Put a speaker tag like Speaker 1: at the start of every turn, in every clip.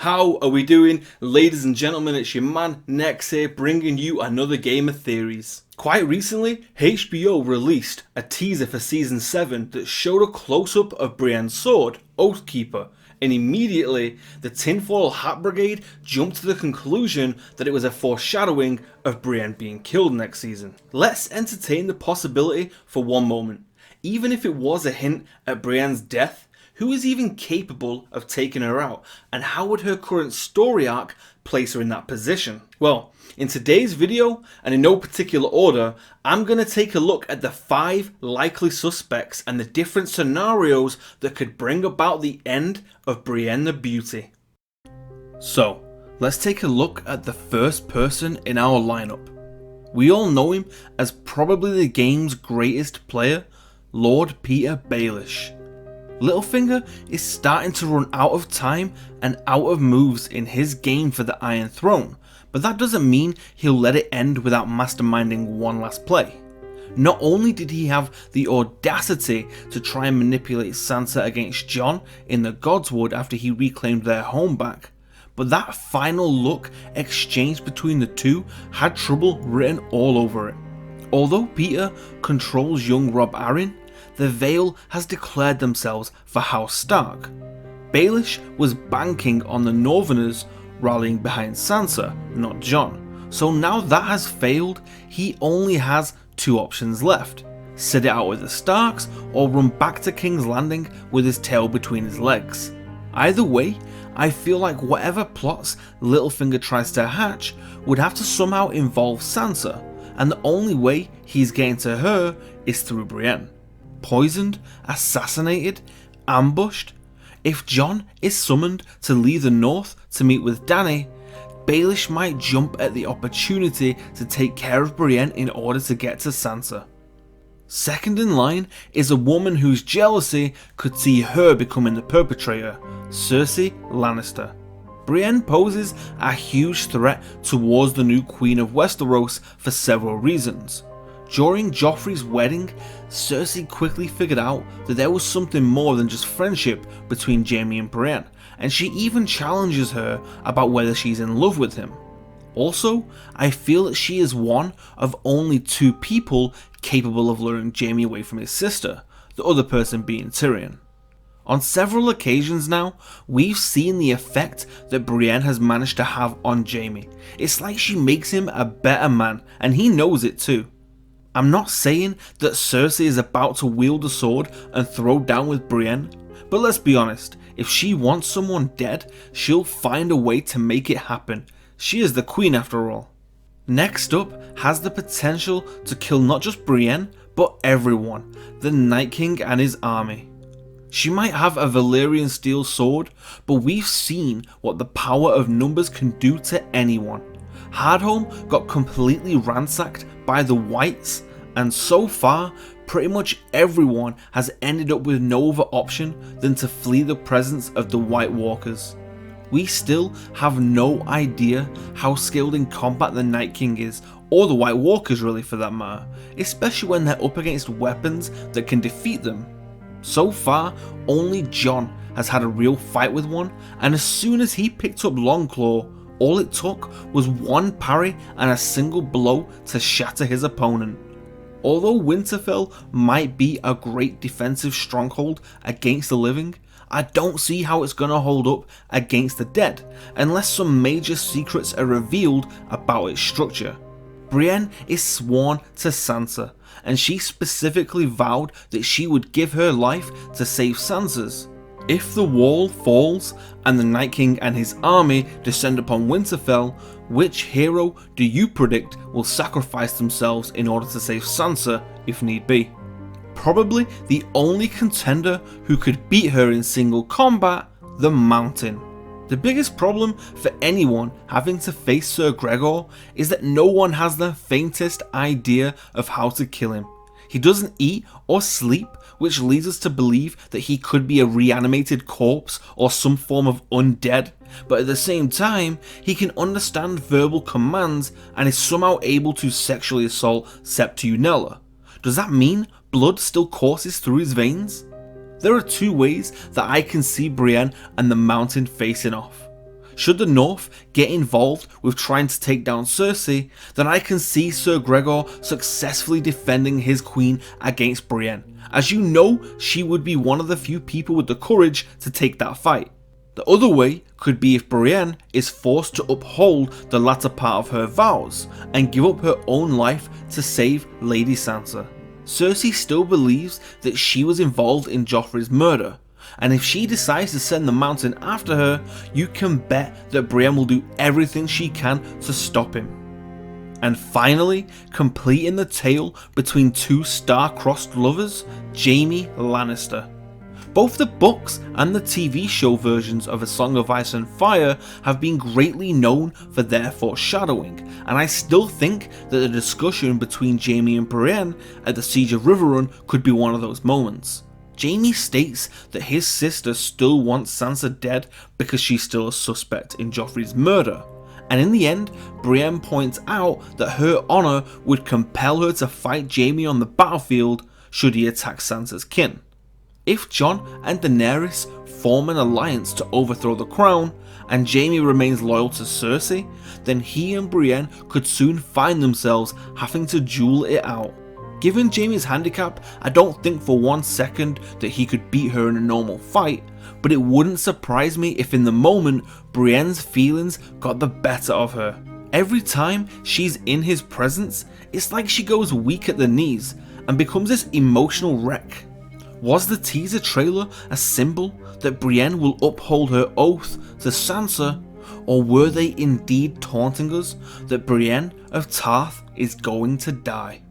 Speaker 1: How are we doing? Ladies and gentlemen, it's your man Nex here, bringing you another game of theories. Quite recently, HBO released a teaser for Season 7 that showed a close-up of Brienne's sword, Oathkeeper, and immediately the Tinfoil Hat Brigade jumped to the conclusion that it was a foreshadowing of Brienne being killed next season. Let's entertain the possibility for one moment. Even if it was a hint at Brienne's death, who is even capable of taking her out, and how would her current story arc place her in that position? Well, in today's video, and in no particular order, I'm going to take a look at the 5 likely suspects and the different scenarios that could bring about the end of Brienne the Beauty. So, let's take a look at the first person in our lineup. We all know him as probably the game's greatest player, Lord Peter Baelish. Littlefinger is starting to run out of time and out of moves in his game for the Iron Throne, but that doesn't mean he'll let it end without masterminding one last play. Not only did he have the audacity to try and manipulate Sansa against Jon in the Godswood after he reclaimed their home back, but that final look exchanged between the two had trouble written all over it. Although Peter controls young Robb Arryn, the Vale has declared themselves for House Stark. Baelish was banking on the Northerners rallying behind Sansa, not Jon, so now that has failed, he only has 2 options left: sit it out with the Starks or run back to King's Landing with his tail between his legs. Either way, I feel like whatever plots Littlefinger tries to hatch would have to somehow involve Sansa, and the only way he's getting to her is through Brienne. Poisoned, assassinated, ambushed. If Jon is summoned to leave the north to meet with Dany, Baelish might jump at the opportunity to take care of Brienne in order to get to Sansa. Second in line is a woman whose jealousy could see her becoming the perpetrator, Cersei Lannister. Brienne poses a huge threat towards the new Queen of Westeros for several reasons. During Joffrey's wedding, Cersei quickly figured out that there was something more than just friendship between Jaime and Brienne, and she even challenges her about whether she's in love with him. Also, I feel that she is one of only 2 people capable of luring Jaime away from his sister, the other person being Tyrion. On several occasions now, we've seen the effect that Brienne has managed to have on Jaime. It's like she makes him a better man, and he knows it too. I'm not saying that Cersei is about to wield a sword and throw down with Brienne, but let's be honest, if she wants someone dead, she'll find a way to make it happen. She is the queen after all. Next up has the potential to kill not just Brienne, but everyone, the Night King and his army. She might have a Valyrian steel sword, but we've seen what the power of numbers can do to anyone. Hardhome got completely ransacked by the Whites, and so far, pretty much everyone has ended up with no other option than to flee the presence of the White Walkers. We still have no idea how skilled in combat the Night King is, or the White Walkers really for that matter, especially when they're up against weapons that can defeat them. So far, only Jon has had a real fight with one, and as soon as he picked up Longclaw, all it took was one parry and a single blow to shatter his opponent. Although Winterfell might be a great defensive stronghold against the living, I don't see how it's gonna hold up against the dead, unless some major secrets are revealed about its structure. Brienne is sworn to Sansa, and she specifically vowed that she would give her life to save Sansa's. If the wall falls and the Night King and his army descend upon Winterfell, which hero do you predict will sacrifice themselves in order to save Sansa if need be? Probably the only contender who could beat her in single combat, the Mountain. The biggest problem for anyone having to face Ser Gregor is that no one has the faintest idea of how to kill him. He doesn't eat or sleep, which leads us to believe that he could be a reanimated corpse or some form of undead, but at the same time, he can understand verbal commands and is somehow able to sexually assault Septiunella. Does that mean blood still courses through his veins? There are 2 ways that I can see Brienne and the Mountain facing off. Should the North get involved with trying to take down Cersei, then I can see Sir Gregor successfully defending his queen against Brienne, as you know she would be one of the few people with the courage to take that fight. The other way could be if Brienne is forced to uphold the latter part of her vows and give up her own life to save Lady Sansa. Cersei still believes that she was involved in Joffrey's murder, and if she decides to send the Mountain after her, you can bet that Brienne will do everything she can to stop him. And finally, completing the tale between two star-crossed lovers, Jaime Lannister. Both the books and the TV show versions of A Song of Ice and Fire have been greatly known for their foreshadowing, and I still think that the discussion between Jaime and Brienne at the Siege of Riverrun could be one of those moments. Jaime states that his sister still wants Sansa dead because she's still a suspect in Joffrey's murder, and in the end, Brienne points out that her honour would compel her to fight Jaime on the battlefield should he attack Sansa's kin. If Jon and Daenerys form an alliance to overthrow the crown, and Jaime remains loyal to Cersei, then he and Brienne could soon find themselves having to duel it out. Given Jaime's handicap, I don't think for 1 second that he could beat her in a normal fight, but it wouldn't surprise me if in the moment Brienne's feelings got the better of her. Every time she's in his presence, it's like she goes weak at the knees and becomes this emotional wreck. Was the teaser trailer a symbol that Brienne will uphold her oath to Sansa, or were they indeed taunting us that Brienne of Tarth is going to die?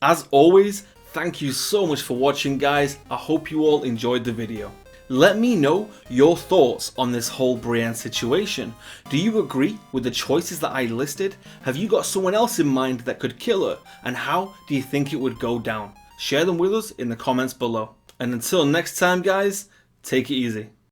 Speaker 1: As always, thank you so much for watching, guys. I hope you all enjoyed the video. Let me know your thoughts on this whole Brienne situation. Do you agree with the choices that I listed? Have you got someone else in mind that could kill her? And how do you think it would go down? Share them with us in the comments below. And until next time, guys, take it easy.